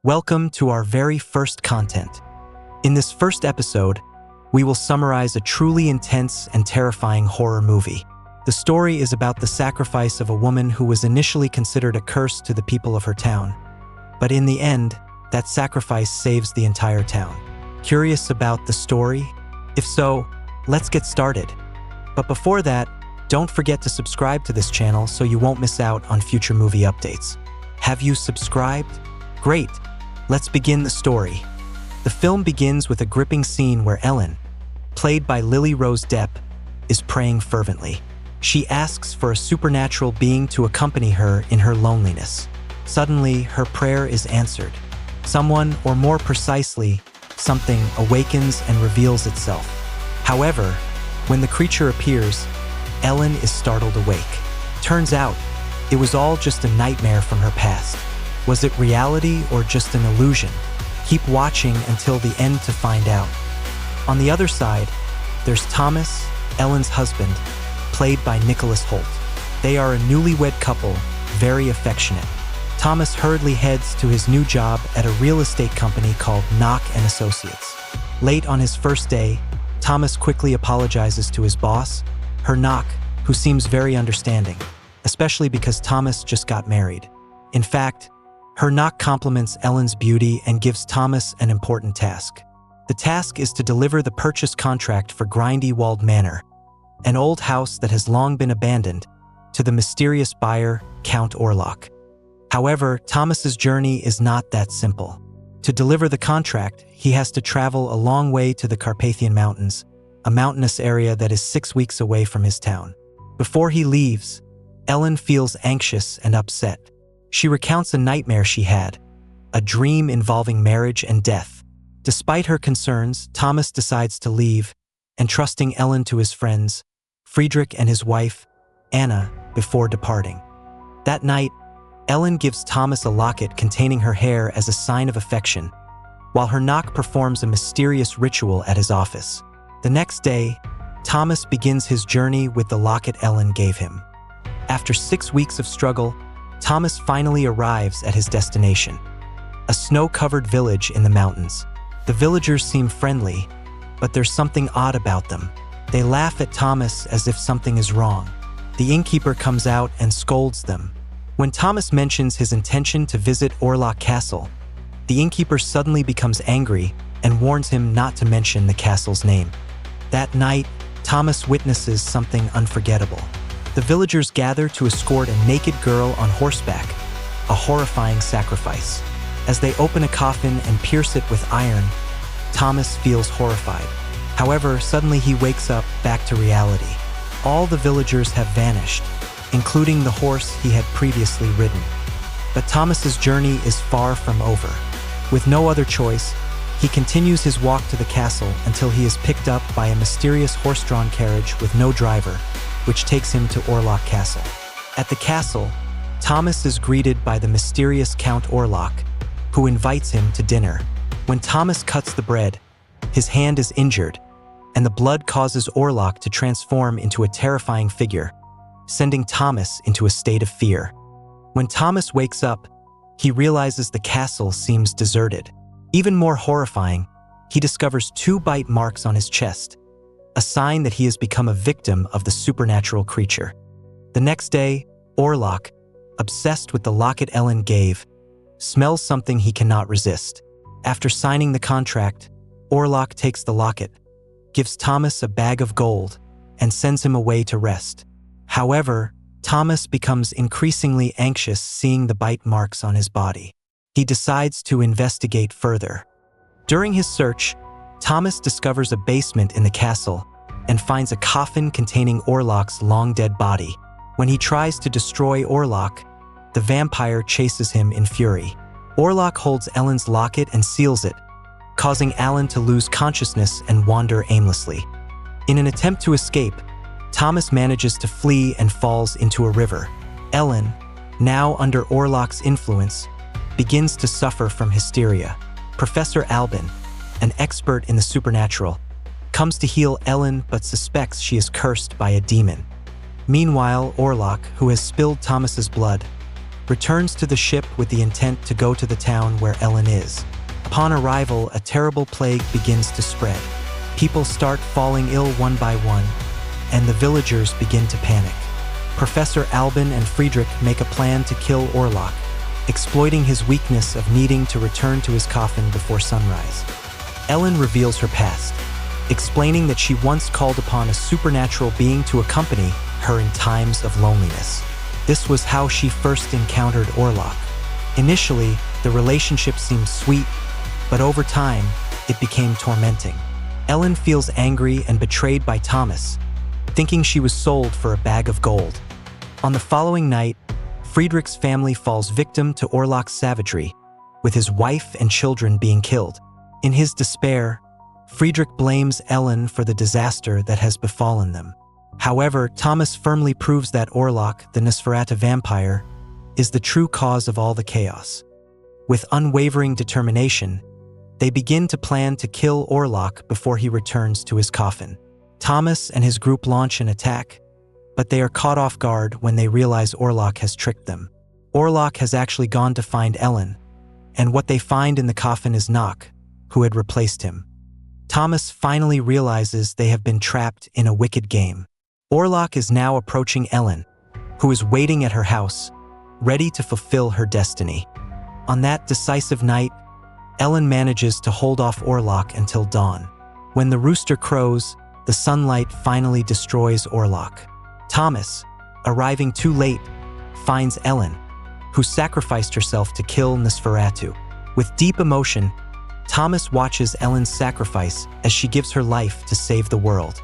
Welcome to our very first content. In this first episode, we will summarize a truly intense and terrifying horror movie. The story is about the sacrifice of a woman who was initially considered a curse to the people of her town. But in the end, that sacrifice saves the entire town. Curious about the story? If so, let's get started. But before that, don't forget to subscribe to this channel so you won't miss out on future movie updates. Have you subscribed? Great! Let's begin the story. The film begins with a gripping scene where Ellen, played by Lily Rose Depp, is praying fervently. She asks for a supernatural being to accompany her in her loneliness. Suddenly, her prayer is answered. Someone, or more precisely, something awakens and reveals itself. However, when the creature appears, Ellen is startled awake. Turns out, it was all just a nightmare from her past. Was it reality or just an illusion? Keep watching until the end to find out. On the other side, there's Thomas, Ellen's husband, played by Nicholas Hoult. They are a newlywed couple, very affectionate. Thomas hurriedly heads to his new job at a real estate company called Knock & Associates. Late on his first day, Thomas quickly apologizes to his boss, her Knock, who seems very understanding, especially because Thomas just got married. In fact, her Knock compliments Ellen's beauty and gives Thomas an important task. The task is to deliver the purchase contract for Grindelwald Manor, an old house that has long been abandoned, to the mysterious buyer, Count Orlok. However, Thomas's journey is not that simple. To deliver the contract, he has to travel a long way to the Carpathian Mountains, a mountainous area that is 6 weeks away from his town. Before he leaves, Ellen feels anxious and upset. She recounts a nightmare she had, a dream involving marriage and death. Despite her concerns, Thomas decides to leave, entrusting Ellen to his friends, Friedrich and his wife, Anna, before departing. That night, Ellen gives Thomas a locket containing her hair as a sign of affection, while her Knock performs a mysterious ritual at his office. The next day, Thomas begins his journey with the locket Ellen gave him. After 6 weeks of struggle, Thomas finally arrives at his destination, a snow-covered village in the mountains. The villagers seem friendly, but there's something odd about them. They laugh at Thomas as if something is wrong. The innkeeper comes out and scolds them. When Thomas mentions his intention to visit Orlok Castle, the innkeeper suddenly becomes angry and warns him not to mention the castle's name. That night, Thomas witnesses something unforgettable. The villagers gather to escort a naked girl on horseback, a horrifying sacrifice. As they open a coffin and pierce it with iron, Thomas feels horrified. However, suddenly he wakes up back to reality. All the villagers have vanished, including the horse he had previously ridden. But Thomas's journey is far from over. With no other choice, he continues his walk to the castle until he is picked up by a mysterious horse-drawn carriage with no driver, which takes him to Orlok Castle. At the castle, Thomas is greeted by the mysterious Count Orlok, who invites him to dinner. When Thomas cuts the bread, his hand is injured, and the blood causes Orlok to transform into a terrifying figure, sending Thomas into a state of fear. When Thomas wakes up, he realizes the castle seems deserted. Even more horrifying, he discovers 2 bite marks on his chest, a sign that he has become a victim of the supernatural creature. The next day, Orlok, obsessed with the locket Ellen gave, smells something he cannot resist. After signing the contract, Orlok takes the locket, gives Thomas a bag of gold, and sends him away to rest. However, Thomas becomes increasingly anxious seeing the bite marks on his body. He decides to investigate further. During his search, Thomas discovers a basement in the castle and finds a coffin containing Orlok's long-dead body. When he tries to destroy Orlok, the vampire chases him in fury. Orlok holds Ellen's locket and seals it, causing Ellen to lose consciousness and wander aimlessly. In an attempt to escape, Thomas manages to flee and falls into a river. Ellen, now under Orlok's influence, begins to suffer from hysteria. Professor Albin, an expert in the supernatural, comes to heal Ellen but suspects she is cursed by a demon. Meanwhile, Orlok, who has spilled Thomas's blood, returns to the ship with the intent to go to the town where Ellen is. Upon arrival, a terrible plague begins to spread. People start falling ill one by one, and the villagers begin to panic. Professor Albin and Friedrich make a plan to kill Orlok, exploiting his weakness of needing to return to his coffin before sunrise. Ellen reveals her past, explaining that she once called upon a supernatural being to accompany her in times of loneliness. This was how she first encountered Orlok. Initially, the relationship seemed sweet, but over time, it became tormenting. Ellen feels angry and betrayed by Thomas, thinking she was sold for a bag of gold. On the following night, Friedrich's family falls victim to Orlok's savagery, with his wife and children being killed. In his despair, Friedrich blames Ellen for the disaster that has befallen them. However, Thomas firmly proves that Orlok, the Nosferatu vampire, is the true cause of all the chaos. With unwavering determination, they begin to plan to kill Orlok before he returns to his coffin. Thomas and his group launch an attack, but they are caught off guard when they realize Orlok has tricked them. Orlok has actually gone to find Ellen, and what they find in the coffin is Nock, who had replaced him. Thomas finally realizes they have been trapped in a wicked game. Orlok is now approaching Ellen, who is waiting at her house, ready to fulfill her destiny. On that decisive night, Ellen manages to hold off Orlok until dawn. When the rooster crows, the sunlight finally destroys Orlok. Thomas, arriving too late, finds Ellen, who sacrificed herself to kill Nosferatu. With deep emotion, Thomas watches Ellen's sacrifice as she gives her life to save the world.